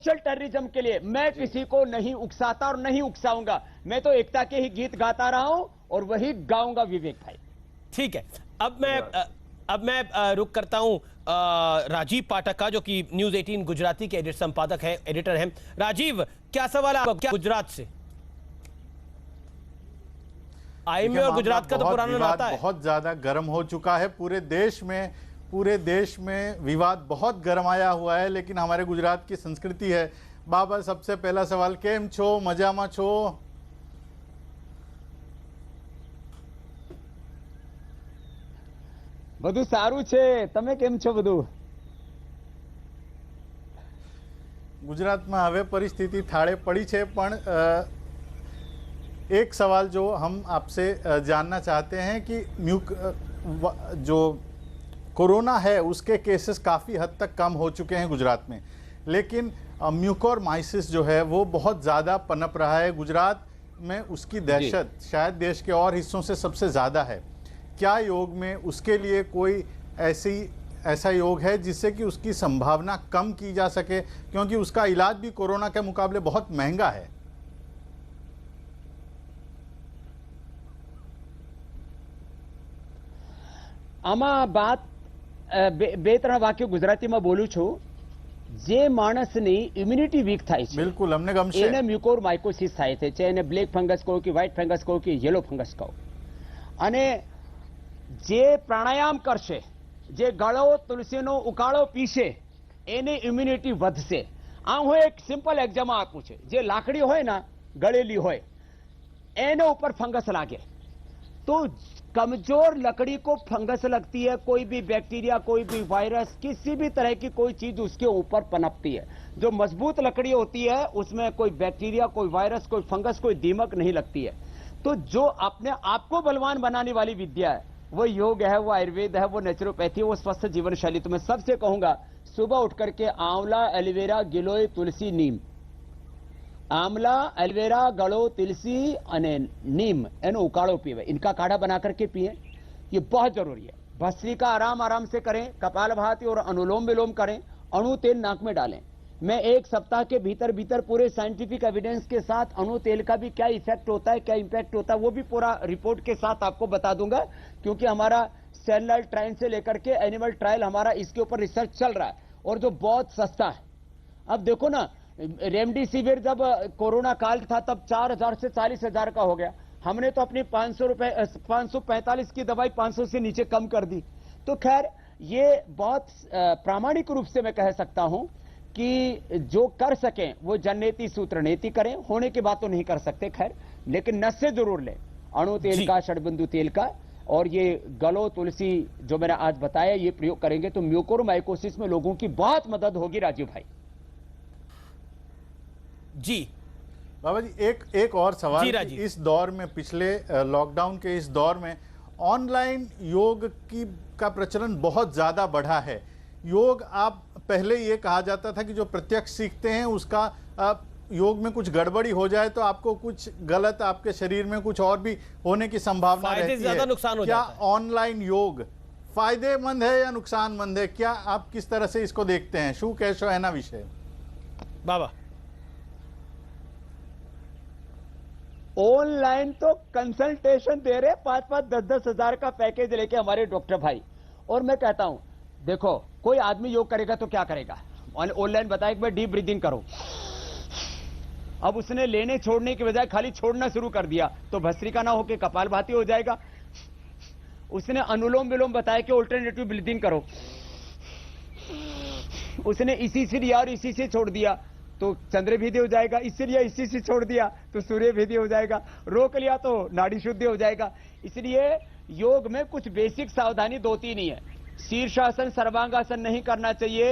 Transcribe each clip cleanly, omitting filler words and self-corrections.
Social terrorism के लिए मैं किसी को नहीं उकसाता और नहीं उकसाऊंगा। मैं तो एकता के ही गीत गाता रहा हूं और वही गाऊंगा विवेक भाई। ठीक है, अब मैं रुक करता हूं राजीव पाठक का, जो कि न्यूज 18 गुजराती के एडिटर हैं। राजीव, क्या सवाल है आपका गुजरात से? आईएमए और गुजरात का तो पुराना नाता है। बहुत ज्यादा गर्म हो चुका है पूरे देश में विवाद बहुत गरमाया हुआ है, लेकिन हमारे गुजरात की संस्कृति है। बाबा, सबसे पहला सवाल, केम छो? मजामा छो? બધું સારું છે, તમે કેમ છો? બધું गुजरात में હવે પરિસ્થિતિ થાળે પડી છે, પણ एक सवाल जो हम आपसे जानना चाहते हैं कि जो कोरोना है उसके केसेस काफ़ी हद तक कम हो चुके हैं गुजरात में, लेकिन म्यूकोरमाइसिस जो है वो बहुत ज़्यादा पनप रहा है गुजरात में। उसकी दहशत शायद देश के और हिस्सों से सबसे ज़्यादा है। क्या योग में उसके लिए कोई ऐसा योग है जिससे कि उसकी संभावना कम की जा सके, क्योंकि उसका इलाज भी कोरोना के मुकाबले बहुत महंगा है? આમાં વાત બે ત્રણ વાક્યો ગુજરાતીમાં બોલું છું। જે માણસની ઇમ્યુનિટી વીક થાય છે, બિલકુલ અમને ગમશે, એને મ્યુકોરમાઇકોસિસ થાય છે, એને બ્લેક ફંગસ કહો કે વ્હાઇટ ફંગસ કહો કે યેલો ફંગસ કહો। અને જે પ્રાણાયામ કરશે, જે ગળો તુલસીનો ઉકાળો પીશે, એની ઇમ્યુનિટી વધશે। આ હું એક સિમ્પલ એક્ઝામ્પલ આપું છું। જે લાકડી હોય ને, ગળેલી હોય, એના ઉપર ફંગસ લાગે तो कमजोर लकड़ी को फंगस लगती है, कोई भी बैक्टीरिया, कोई भी वायरस, किसी भी तरह की कोई चीज उसके ऊपर पनपती है। जो मजबूत लकड़ी होती है उसमें कोई बैक्टीरिया, कोई वायरस, कोई फंगस, कोई दीमक नहीं लगती है। तो जो अपने आप को बलवान बनाने वाली विद्या है वो योग है, वो आयुर्वेद है, वो नेचुरोपैथी, वो स्वस्थ जीवन शैली। तो मैं सबसे कहूंगा सुबह उठ करके आंवला, एलोवेरा, गिलोय, तुलसी, नीम, आंवला, एलोवेरा, गड़ो, तुलसी અને नीम एनो उकाड़ो पीवे, इनका काढ़ा बना करके पिए, ये बहुत जरूरी है। भस्त्रिका आराम आराम से करें, कपालभाति और अनुलोम विलोम करें, अणु तेल नाक में डालें। मैं एक सप्ताह के भीतर भीतर पूरे साइंटिफिक एविडेंस के साथ अणु तेल का भी क्या इफेक्ट होता है, क्या इंपैक्ट होता है, वो भी पूरा रिपोर्ट के साथ आपको बता दूंगा, क्योंकि हमारा सेलुलर ट्रायल से लेकर के एनिमल ट्रायल हमारा इसके ऊपर रिसर्च चल रहा है, और जो बहुत सस्ता है। अब देखो ना, रेमडेसिविर जब कोरोना काल था तब 4,000 से 40,000 का हो गया। हमने तो अपनी 545 की दवाई 500 से नीचे कम कर दी। तो खैर ये बहुत प्रामाणिक रूप से मैं कह सकता हूं कि जो कर सकें वो जननेति सूत्र नेति करें, होने की बात तो नहीं कर सकते खैर, लेकिन नशे जरूर लें, अणु तेल का, षडबिंदु तेल का, और ये गलो, तुलसी जो मैंने आज बताया ये प्रयोग करेंगे तो म्यूकोरमाइकोसिस में लोगों की बहुत मदद होगी। राजीव भाई जी। बाबा जी, एक और सवाल, इस दौर में, पिछले लॉकडाउन के इस दौर में ऑनलाइन योग का प्रचलन बहुत ज़्यादा बढ़ा है। योग, आप पहले ये कहा जाता था कि जो प्रत्यक्ष सीखते हैं उसका योग में कुछ गड़बड़ी हो जाए तो आपको कुछ गलत, आपके शरीर में कुछ और भी होने की संभावना रहती है। नुकसान हो क्या जाता है। ऑनलाइन योग फायदेमंद है या नुकसानमंद है? क्या आप किस तरह से इसको देखते हैं? शू कैशो है ना विषय बाबा? ऑनलाइन तो कंसल्टेशन दे रहे 5-5, 10-10 हजार का पैकेज लेके हमारे डॉक्टर भाई। और मैं कहता हूं, देखो कोई आदमी योग करेगा तो क्या करेगा? ऑनलाइन बताया कि भाई डीप ब्रीदिंग करो। अब उसने लेने छोड़ने की बजाय खाली छोड़ना शुरू कर दिया तो भस्त्रिका ना होके कपालभाति हो जाएगा। उसने अनुलोम विलोम बताया कि ऑल्टरनेटिव ब्रीदिंग करो, उसने इसी से लिया और इसी से छोड़ दिया तो चंद्र भेदी हो जाएगा, इससे लिया इसी से छोड़ दिया तो सूर्य भेदी हो जाएगा, रोक लिया तो नाड़ी शुद्धि हो जाएगा। इसलिए योग में कुछ बेसिक सावधानी 2-3 ही है। शीर्षासन, सर्वांगासन नहीं करना चाहिए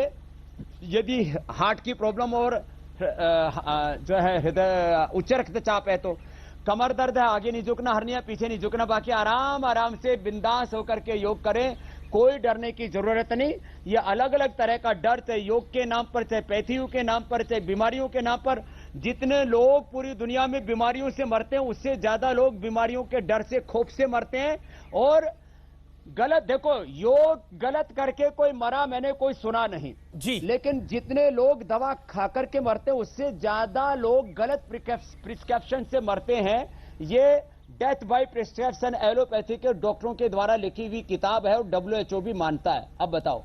यदि हार्ट की प्रॉब्लम और जो है हृदय, उच्च रक्तचाप है। तो कमर दर्द है, आगे नहीं झुकना, हर्निया पीछे नहीं झुकना, बाकी आराम आराम से बिंदास होकर के योग करें, कोई डरने की जरूरत नहीं। ये अलग अलग तरह का डर, चाहे योग के नाम पर, चाहे पैथियों के नाम पर, चाहे बीमारियों के नाम पर, जितने लोग पूरी दुनिया में बीमारियों से मरते हैं उससे ज्यादा लोग बीमारियों के डर से, खौफ से मरते हैं। और गलत, देखो योग गलत करके कोई मरा मैंने कोई सुना नहीं जी। लेकिन जितने लोग दवा खा करके मरते हैं उससे ज्यादा लोग गलत प्रिस्क्रिप्शन से मरते हैं। ये डेथ बाय प्रिस्क्रिप्शन एलोपैथी के डॉक्टरों के द्वारा लिखी हुई किताब है और WHO भी मानता है। अब बताओ,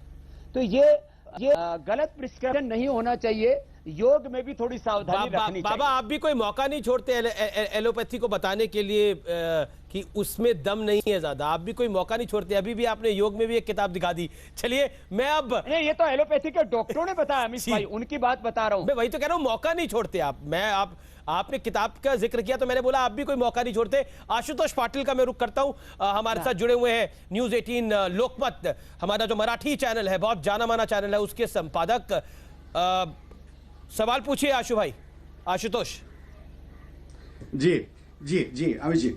तो ये गलत प्रिस्क्रिप्शन नहीं होना चाहिए। योग में भी थोड़ी सावधानी रखनी चाहिए। बाबा, आप भी कोई मौका नहीं छोड़ते एलोपैथी को बताने के लिए कि उसमें दम नहीं है ज्यादा? आप भी कोई मौका नहीं छोड़ते? अभी भी आपने योग में भी एक किताब दिखा दी। चलिए, मैं अब नहीं, ये तो एलोपैथी के डॉक्टरों ने बताया अमित भाई, उनकी बात बता रहा हूं। मैं वही तो कह रहा हूं, मौका नहीं छोड़ते आप। आपने किताब का जिक्र किया तो मैंने बोला आप भी कोई मौका नहीं छोड़ते। आशुतोष पाटिल का मैं रुख करता हूं, हमारे साथ जुड़े हुए हैं न्यूज़ 18 लोकमत, हमारा जो मराठी चैनल है, बहुत जाना माना चैनल है, उसके संपादक। सवाल पूछिए आशु भाई। आशुतोष जी जी जी अमित जी।